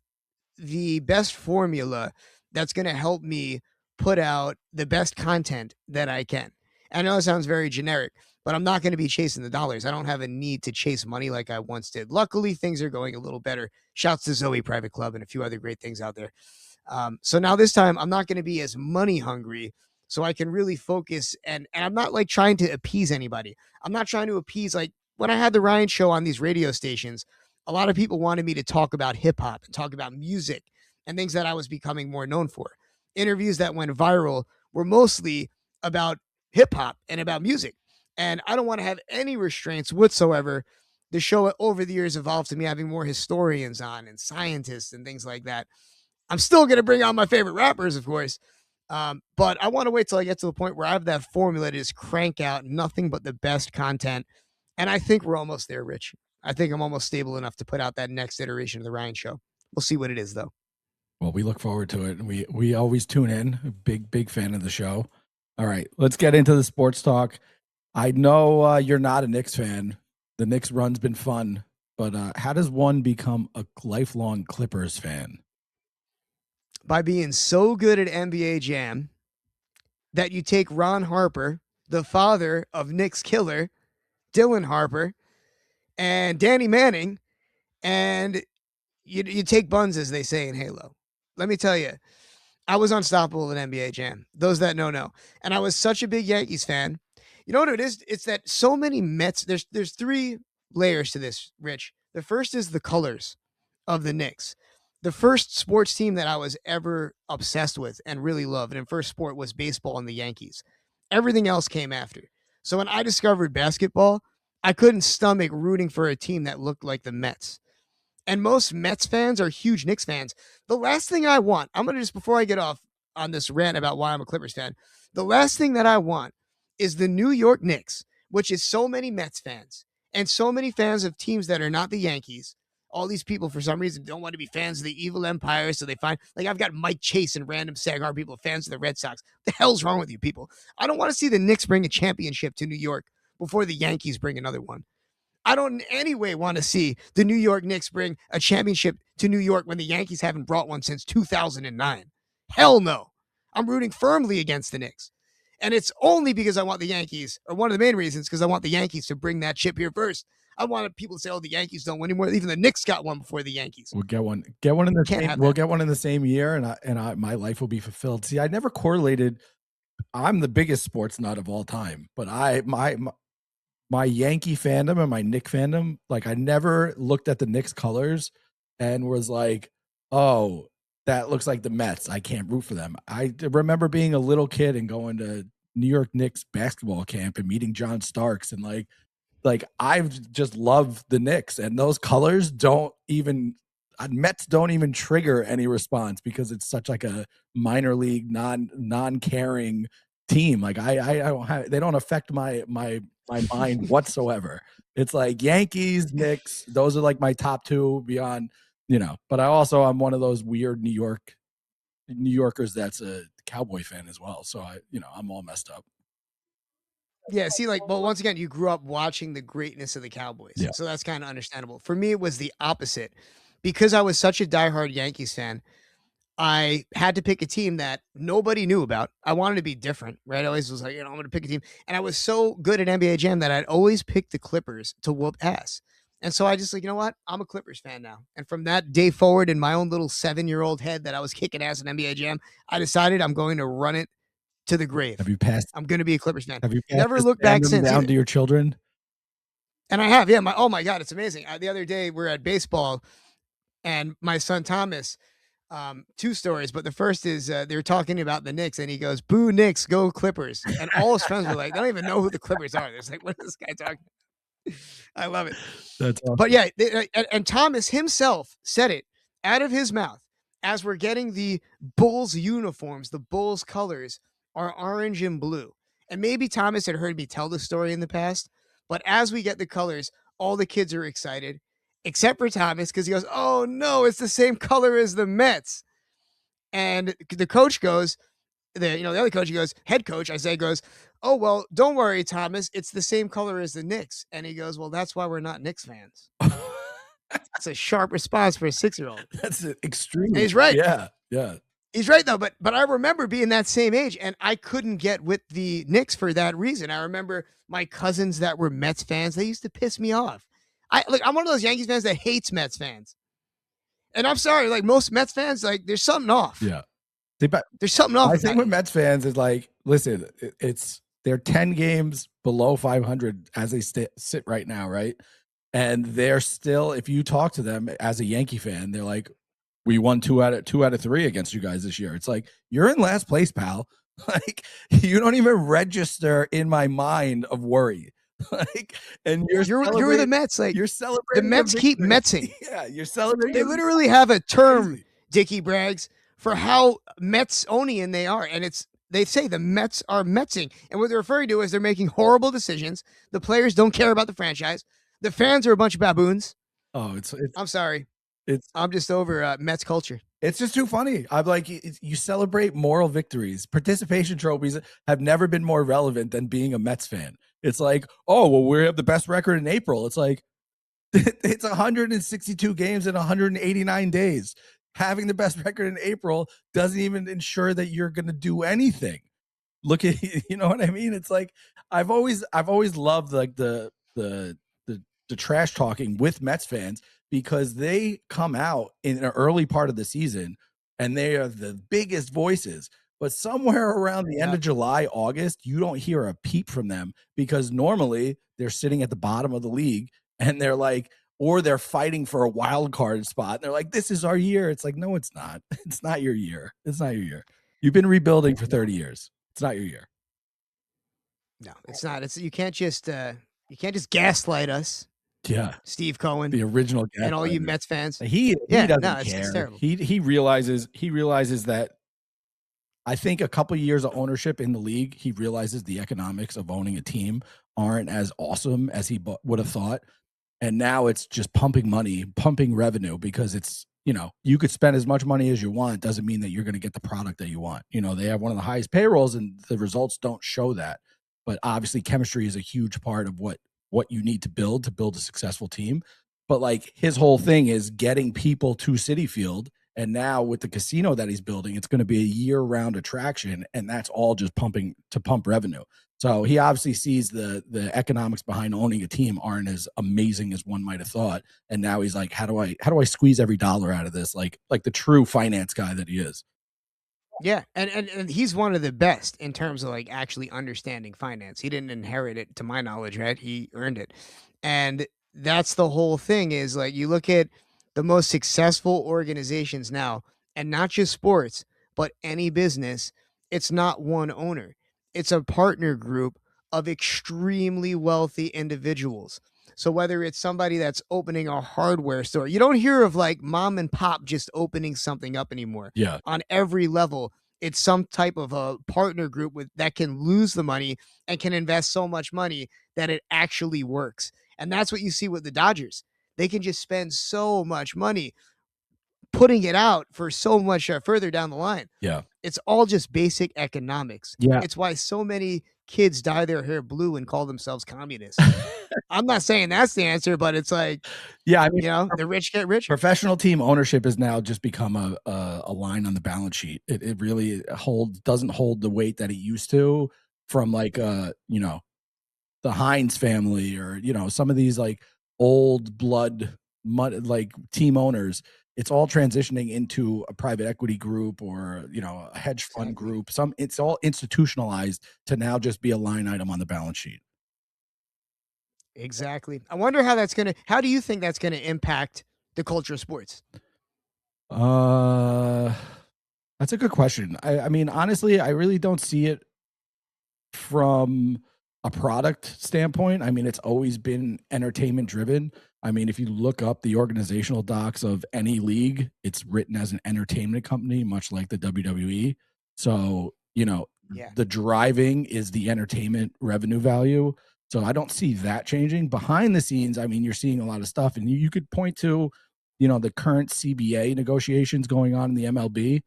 S2: the best formula that's going to help me put out the best content that I can. I know it sounds very generic, but I'm not going to be chasing the dollars. I don't have a need to chase money like I once did. Luckily, things are going a little better. Shouts to Zoe Private Club and a few other great things out there. So now this time, I'm not going to be as money hungry, so I can really focus. And I'm not like trying to appease anybody. I'm not trying to appease, like when I had the Ryan Show on these radio stations, a lot of people wanted me to talk about hip hop and talk about music and things that I was becoming more known for. Interviews that went viral were mostly about hip hop and about music. And I don't want to have any restraints whatsoever. The show over the years evolved to me having more historians on and scientists and things like that. I'm still going to bring on my favorite rappers, of course. But I want to wait till I get to the point where I have that formula to just crank out nothing but the best content. And I think we're almost there, Rich. I think I'm almost stable enough to put out that next iteration of the Ryan Show. We'll see what it is, though.
S1: Well, we look forward to it. We always tune in. Big fan of the show. All right, let's get into the sports talk. I know you're not a Knicks fan. The Knicks run's been fun, but how does one become a lifelong Clippers fan?
S2: by being so good at NBA Jam that you take Ron Harper, the father of Nick's killer, Dylan Harper, and Danny Manning, and you take buns, as they say in Halo. Let me tell you, I was unstoppable in NBA Jam. Those that know. And I was such a big Yankees fan. You know what it is? It's that so many Mets. There's three layers to this, Rich. The first is the colors of the Knicks. The first sports team that I was ever obsessed with and really loved, and first sport was baseball and the Yankees. Everything else came after. So when I discovered basketball, I couldn't stomach rooting for a team that looked like the Mets. And most Mets fans are huge Knicks fans. The last thing I want, I'm going to just, before I get off on this rant about why I'm a Clippers fan, the last thing that I want is the New York Knicks, which is so many Mets fans and so many fans of teams that are not the Yankees. All these people, for some reason, don't want to be fans of the evil empire. So they find, like, I've got Mike Chase and random Sag Harbor people, fans of the Red Sox. What the hell's wrong with you people? I don't want to see the Knicks bring a championship to New York before the Yankees bring another one. I don't in any way want to see the New York Knicks bring a championship to New York when the Yankees haven't brought one since 2009. Hell no. I'm rooting firmly against the Knicks. And it's only because I want the Yankees, or one of the main reasons, because I want the Yankees to bring that chip here first. I want people to say, "Oh, the Yankees don't win anymore." Even the Knicks got one before the Yankees.
S1: We'll get one. Get one in the same. We'll get one in the same year, and my life will be fulfilled. See, I never correlated. I'm the biggest sports nut of all time, but my Yankee fandom and my Knick fandom, like I never looked at the Knicks colors and was like, "Oh, that looks like the Mets. I can't root for them." I remember being a little kid and going to New York Knicks basketball camp and meeting John Starks, and like I've just loved the Knicks, and those colors don't even Mets don't even trigger any response because it's such like a minor league non-caring team. Like I don't have, they don't affect my mind whatsoever. It's like Yankees, Knicks, those are like my top two beyond, but I'm one of those weird New Yorkers that's a Cowboy fan as well. So I'm all messed up.
S2: Yeah, see, once again, you grew up watching the greatness of the Cowboys.
S1: Yeah.
S2: So that's kind of understandable. For me, it was the opposite. Because I was such a diehard Yankees fan, I had to pick a team that nobody knew about. I wanted to be different, right? I always was like, I'm going to pick a team. And I was so good at NBA Jam that I'd always pick the Clippers to whoop ass. And so I just you know what? I'm a Clippers fan now. And from that day forward, in my own little 7-year-old head that I was kicking ass in NBA Jam, I decided I'm going to run it to the grave.
S1: Have you passed?
S2: I'm going to be a Clippers fan.
S1: Have you
S2: never looked back since
S1: down to your children?
S2: And I have, yeah. Oh my God, it's amazing. The other day we're at baseball, and my son Thomas, two stories, but the first is they were talking about the Knicks, and he goes, "Boo Knicks, go Clippers!" And all his friends were like, "They don't even know who the Clippers are." They're like, "What is this guy talking?" I love it.
S1: That's awesome.
S2: But yeah, and Thomas himself said it out of his mouth as we're getting the Bulls uniforms. The Bulls colors are orange and blue, and maybe Thomas had heard me tell the story in the past, but as we get the colors, all the kids are excited, except for Thomas, because he goes, "Oh no, it's the same color as the Mets." And the coach goes, the other coach, he goes, head coach, I say, goes, "Oh, well, don't worry, Thomas. It's the same color as the Knicks." And he goes, "Well, that's why we're not Knicks fans." It's a sharp response for a 6-year-old.
S1: That's extreme.
S2: And he's right.
S1: Yeah.
S2: He's right, though. But I remember being that same age, and I couldn't get with the Knicks for that reason. I remember my cousins that were Mets fans. They used to piss me off. I'm one of those Yankees fans that hates Mets fans. And I'm sorry, most Mets fans, there's something off.
S1: Yeah. But
S2: there's something off.
S1: I think with Mets fans is listen, they're 10 games below 500 as they sit right now, right? And they're still, if you talk to them as a Yankee fan, they're like, "We won two out of 3 against you guys this year." It's like, you're in last place, pal. You don't even register in my mind of worry. And you're
S2: the Mets.
S1: You're celebrating.
S2: The Mets keep Metsing.
S1: Yeah, you're celebrating.
S2: They literally have a term, Dicky Braggs, for how Metsonian they are, and they say the Mets are Metsing, and what they're referring to is they're making horrible decisions. The players don't care about the franchise. The fans are a bunch of baboons.
S1: Oh,
S2: I'm sorry. I'm just over Mets culture.
S1: It's just too funny. I'm like, you celebrate moral victories. Participation trophies have never been more relevant than being a Mets fan. It's like, oh, well, we have the best record in April. It's like, it's 162 games in 189 days. having the best record in April doesn't even ensure that you're going to do anything. Look at you know what I mean? It's like I've always loved like the trash talking with Mets fans because they come out in an early part of the season and they are the biggest voices. But somewhere around the end
S2: Yep.
S1: of July, August, you don't hear a peep from them because normally they're sitting at the bottom of the league and they're like, or they're fighting for a wild card spot. And they're like, this is our year. It's like, no, it's not. It's not your year. It's not your year. You've been rebuilding for
S2: No,
S1: 30 years. It's not your year.
S2: no, it's not. It's you can't just gaslight us,
S1: Yeah.
S2: Steve Cohen,
S1: The original
S2: and all you
S1: gaslighter.
S2: Mets fans.
S1: He
S2: Yeah, no,
S1: doesn't
S2: it's
S1: care.
S2: terrible.
S1: He realizes that I think a couple years of ownership in the league, he realizes the economics of owning a team aren't as awesome as he would have thought. And now it's just pumping money, pumping revenue because it's, you could spend as much money as you want. Doesn't mean that you're going to get the product that you want. They have one of the highest payrolls and the results don't show that. But obviously chemistry is a huge part of what you need to build a successful team. But like his whole thing is getting people to Citi Field. And now with the casino that he's building, it's going to be a year-round attraction, and that's all just pumping to pump revenue. So he obviously sees the economics behind owning a team aren't as amazing as one might have thought. And now he's like, how do I squeeze every dollar out of this? Like the true finance guy that he is.
S2: Yeah, and he's one of the best in terms of like actually understanding finance. He didn't inherit it, to my knowledge, right? He earned it, and that's the whole thing. Is like you look at the most successful organizations now, and not just sports, but any business. It's not one owner; it's a partner group of extremely wealthy individuals. So whether it's somebody that's opening a hardware store, you don't hear of like mom and pop just opening something up anymore.
S1: Yeah.
S2: On every level, it's some type of a partner group with that can lose the money and can invest so much money that it actually works. And that's what you see with the Dodgers. They can just spend so much money putting it out for so much further down the line.
S1: Yeah.
S2: It's all just basic economics.
S1: Yeah.
S2: It's why so many kids dye their hair blue and call themselves communists. I'm not saying that's the answer, but it's like,
S1: Yeah. I mean,
S2: the rich get richer.
S1: professional team ownership has now just become a line on the balance sheet. It really doesn't hold the weight that it used to from like the Hines family or some of these like old blood like team owners. It's all transitioning into a private equity group or a hedge fund
S2: Exactly.
S1: group. It's all institutionalized to now just be a line item on the balance sheet.
S2: Exactly. I wonder how do you think that's gonna impact the culture of sports?
S1: Uh that's a good question. I mean, honestly, I really don't see it from a product standpoint. I mean, it's always been entertainment driven. I mean, if you look up the organizational docs of any league, it's written as an entertainment company, much like the WWE. So,
S2: Yeah.
S1: the driving is the entertainment revenue value. So I don't see that changing. Behind the scenes, I mean, you're seeing a lot of stuff, and you could point to, the current CBA negotiations going on in the MLB.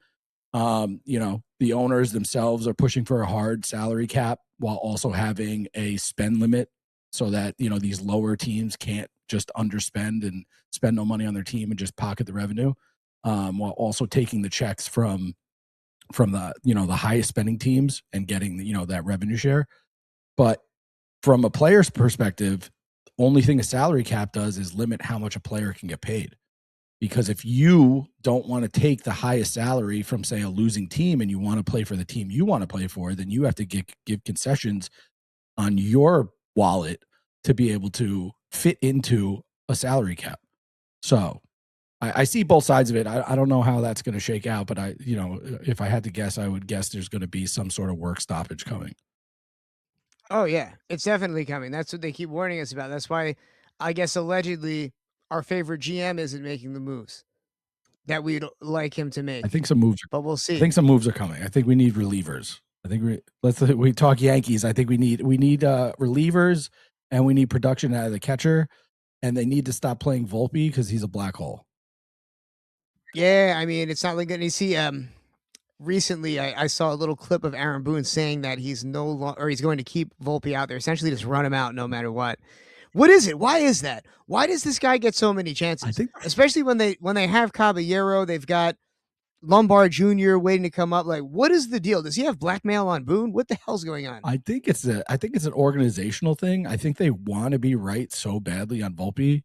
S1: The owners themselves are pushing for a hard salary cap while also having a spend limit so that, these lower teams can't just underspend and spend no money on their team and just pocket the revenue, while also taking the checks from the highest spending teams and getting, that revenue share. But from a player's perspective, only thing a salary cap does is limit how much a player can get paid. Because if you don't want to take the highest salary from, say, a losing team and you want to play for the team you want to play for, then you have to give concessions on your wallet to be able to fit into a salary cap. So I see both sides of it. I don't know how that's going to shake out, but if I had to guess, I would guess there's going to be some sort of work stoppage coming.
S2: Oh, yeah. It's definitely coming. That's what they keep warning us about. That's why I guess allegedly our favorite GM isn't making the moves that we'd like him to
S1: I
S2: make,
S1: think some moves.
S2: but we'll
S1: I
S2: see.
S1: think some moves are coming. I think we need relievers. I think we talk Yankees. I think we need relievers and we need production out of the catcher, and they need to stop playing Volpe because he's a black hole.
S2: Yeah, I mean, it's not like good. You see, recently I saw a little clip of Aaron Boone saying that he's no longer or he's going to keep Volpe out there, essentially just run him out no matter what. What is it? Why is that? Why does this guy get so many
S1: I
S2: chances?
S1: think
S2: Especially when they have Caballero, they've got Lombard Jr. waiting to come up. Like, what is the deal? Does he have blackmail on Boone? What the hell's going on?
S1: I think it's an organizational thing. I think they want to be right so badly on Volpe,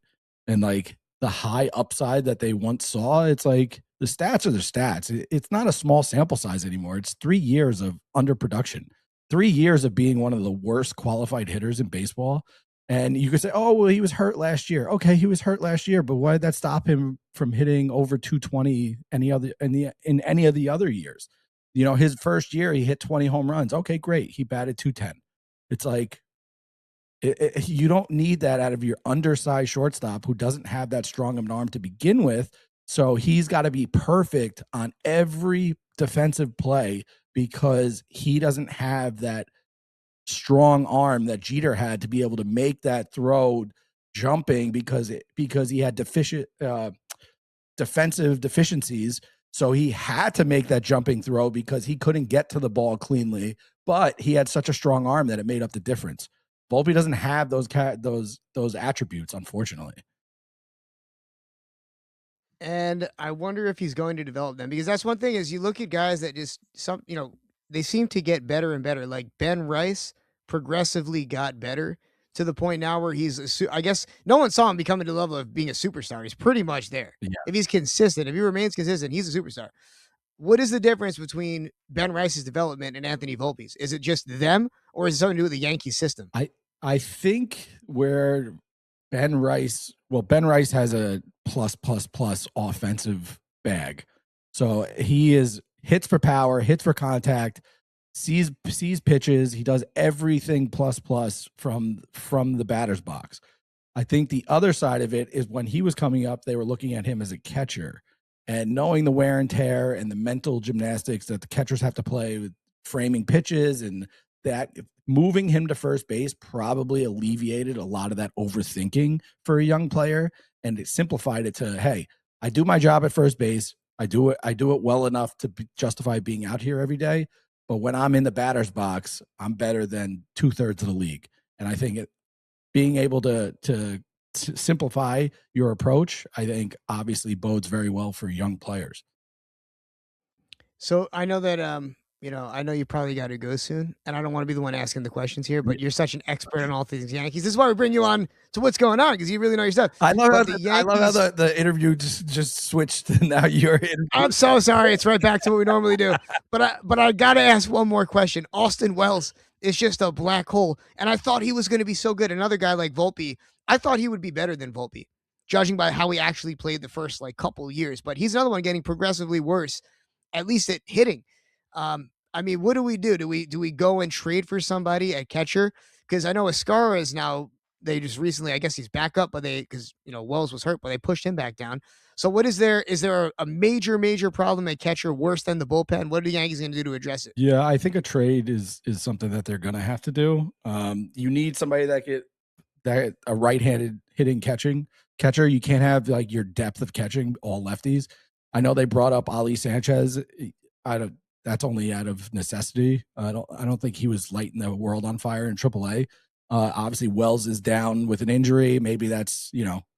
S1: and like the high upside that they once saw. It's like the stats are the stats. It's not a small sample size anymore. It's 3 years of underproduction, 3 years of being one of the worst qualified hitters in baseball. And you could say, oh, well, he was hurt last year. Okay, he was hurt last year, but why did that stop him from hitting over 220 in any of the other years? You know, his first year, he hit 20 home runs. Okay, great. He batted 210. It's like, you don't need that out of your undersized shortstop who doesn't have that strong of an arm to begin with. So he's got to be perfect on every defensive play because he doesn't have that strong arm that Jeter had to be able to make that throw jumping because he had defensive deficiencies. So he had to make that jumping throw because he couldn't get to the ball cleanly, but he had such a strong arm that it made up the difference. Volpe doesn't have those attributes, unfortunately.
S2: And I wonder if he's going to develop them, because that's one thing is you look at guys that just they seem to get better and better. Like Ben Rice progressively got better to the point now where I guess no one saw him becoming to the level of being a superstar. He's pretty much there.
S1: Yeah.
S2: If he's consistent, if he remains consistent, he's a superstar. What is the difference between Ben Rice's development and Anthony Volpe's? Is it just them, or is it something to do with the Yankee system?
S1: I think where Ben Rice has a plus offensive bag. So he is hits for power, hits for contact, sees pitches. He does everything plus from the batter's box. I think the other side of it is when he was coming up, they were looking at him as a catcher, and knowing the wear and tear and the mental gymnastics that the catchers have to play with framing pitches, and that moving him to first base probably alleviated a lot of that overthinking for a young player, and it simplified it to, hey, I do my job at first base. I do it well enough to justify being out here every day. But when I'm in the batter's box, I'm better than 2/3 of the league. And I think being able to simplify your approach, I think obviously bodes very well for young players.
S2: So I know that I know you probably got to go soon, and I don't want to be the one asking the questions here, but you're such an expert on all things Yankees. This is why we bring you on to what's going on, because you really know your stuff.
S1: I love
S2: But
S1: how
S2: the
S1: I love how
S2: Yankees,
S1: the interview just switched to now you're
S2: I'm so sorry, it's right back to what we normally do. But I got to ask one more question. Austin Wells is just a black hole, and I thought he was going to be so good. Another guy like Volpe, I thought he would be better than Volpe, judging by how he actually played the first like couple years. But he's another one getting progressively worse, at least at hitting. I mean, what do we do? Do we go and trade for somebody at catcher? Because I know Ascara is now, they just recently, I guess he's back up, but because Wells was hurt, but they pushed him back down. So what is there? Is there a major problem at catcher worse than the bullpen? What are the Yankees going to do to address it?
S1: Yeah, I think a trade is something that they're gonna have to do. You need somebody that a right-handed hitting catcher. You can't have like your depth of catching all lefties. I know they brought up Ali Sanchez. I don't. That's only out of necessity. I don't think he was lighting the world on fire in AAA. Obviously, Wells is down with an injury. Maybe that's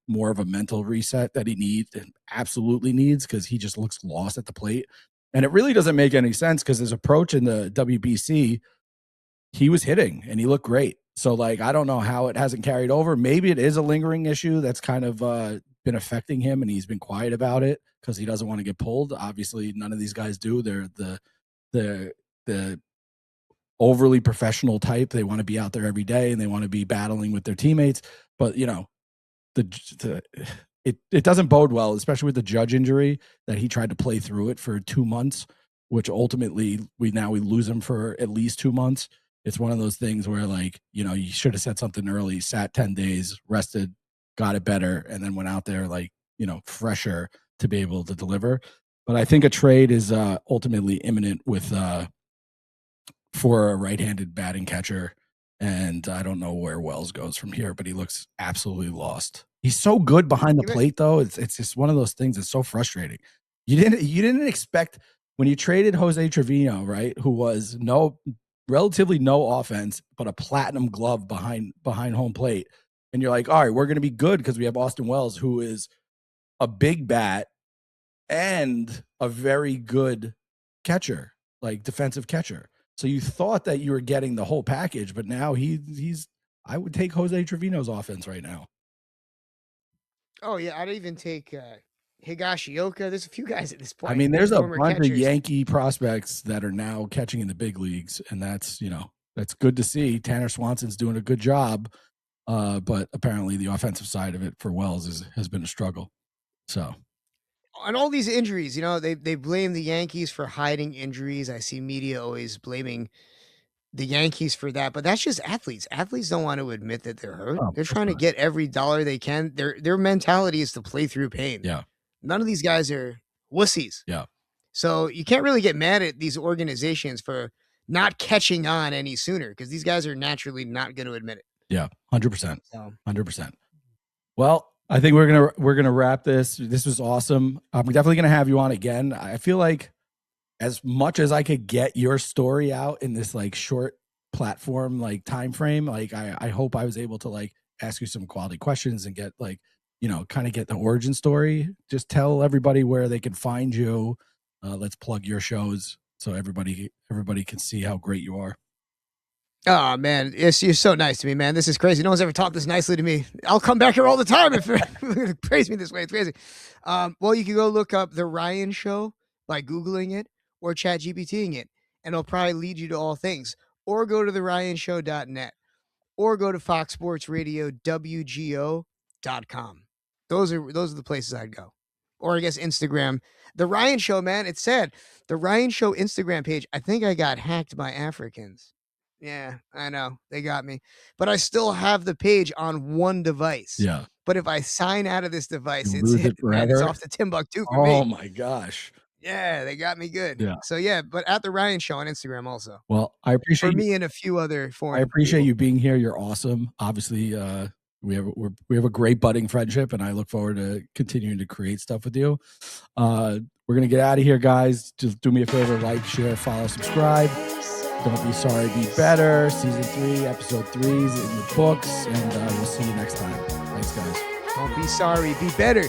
S1: more of a mental reset that he needs and absolutely needs, because he just looks lost at the plate. And it really doesn't make any sense because his approach in the WBC, he was hitting and he looked great. So like, I don't know how it hasn't carried over. Maybe it is a lingering issue that's kind of been affecting him, and he's been quiet about it because he doesn't want to get pulled. Obviously, none of these guys do. They're the overly professional type. They want to be out there every day and they want to be battling with their teammates. But it doesn't bode well, especially with the Judge injury, that he tried to play through it for 2 months, which ultimately we lose him for at least 2 months. It's one of those things where you should have said something early, sat 10 days, rested, got it better, and then went out there fresher to be able to deliver. But I think a trade is ultimately imminent for a right-handed batting catcher. And I don't know where Wells goes from here, but he looks absolutely lost. He's so good behind the plate, though. It's just one of those things that's so frustrating. You didn't expect when you traded Jose Trevino, right? Who was relatively no offense, but a platinum glove behind home plate. and you're like, all right, we're going to be good because we have Austin Wells, who is a big bat and a very good catcher, like defensive catcher. So you thought that you were getting the whole package, but now he's I would take Jose Trevino's offense right now.
S2: Oh yeah, I'd even take Higashioka. There's a few guys at this point.
S1: I mean, there's a
S2: former
S1: bunch of
S2: catchers.
S1: Yankee prospects that are now catching in the big leagues, and that's that's good to see. Tanner Swanson's doing a good job, but apparently the offensive side of it for Wells has been a struggle. So,
S2: On all these injuries, they blame the Yankees for hiding injuries. I see media always blaming the Yankees for that, but that's just athletes. Athletes don't want to admit that they're hurt.
S1: Oh,
S2: They're
S1: of course
S2: trying to
S1: not.
S2: get every dollar they can. Their mentality is to play through pain.
S1: Yeah,
S2: None of these guys are wussies.
S1: yeah,
S2: So you can't really get mad at these organizations for not catching on any sooner because these guys are naturally not going to admit it.
S1: yeah, 100%,
S2: So
S1: 100%. Well, I think we're gonna wrap this. This was awesome. I'm definitely gonna have you on again. I feel like as much as I could get your story out in this like short platform like time frame, like I hope I was able to like ask you some quality questions and get like kind of get the origin story. Just tell everybody where they can find you. Let's plug your shows so everybody can see how great you are.
S2: oh man, you're so nice to me, man. This is crazy. No one's ever talked this nicely to me. I'll come back here all the time if you're gonna praise me this way. It's crazy. Well, you can go look up The Ryan Show by Googling it or chat GPTing it, and it'll probably lead you to all things. Or go to theryanshow.net or go to Fox Sports Radio WGO.com. Those are the places I'd go. Or I guess Instagram. The Ryan Show, man, it's sad. The Ryan Show Instagram page, I think I got hacked by Africans. Yeah, I know. They got me. But I still have the page on one device.
S1: Yeah.
S2: But if I sign out of this device,
S1: You
S2: it's
S1: lose it
S2: man, it's
S1: forever?
S2: off to Timbuktu for
S1: Oh
S2: me.
S1: my gosh.
S2: Yeah, they got me good.
S1: Yeah.
S2: So yeah, but at the Ryan Show on Instagram also.
S1: Well, I
S2: For
S1: appreciate you.
S2: me and a few other
S1: I
S2: foreign
S1: appreciate
S2: people.
S1: you being here. You're awesome. Obviously, we have a great budding friendship, and I look forward to continuing to create stuff with you. We're gonna get out of here, guys. Just do me a favor: like, share, follow, subscribe. Don't be sorry, be better. Season 3, episode 3 is in the books, and we'll see you next time. Thanks, guys.
S2: Don't be sorry, be better.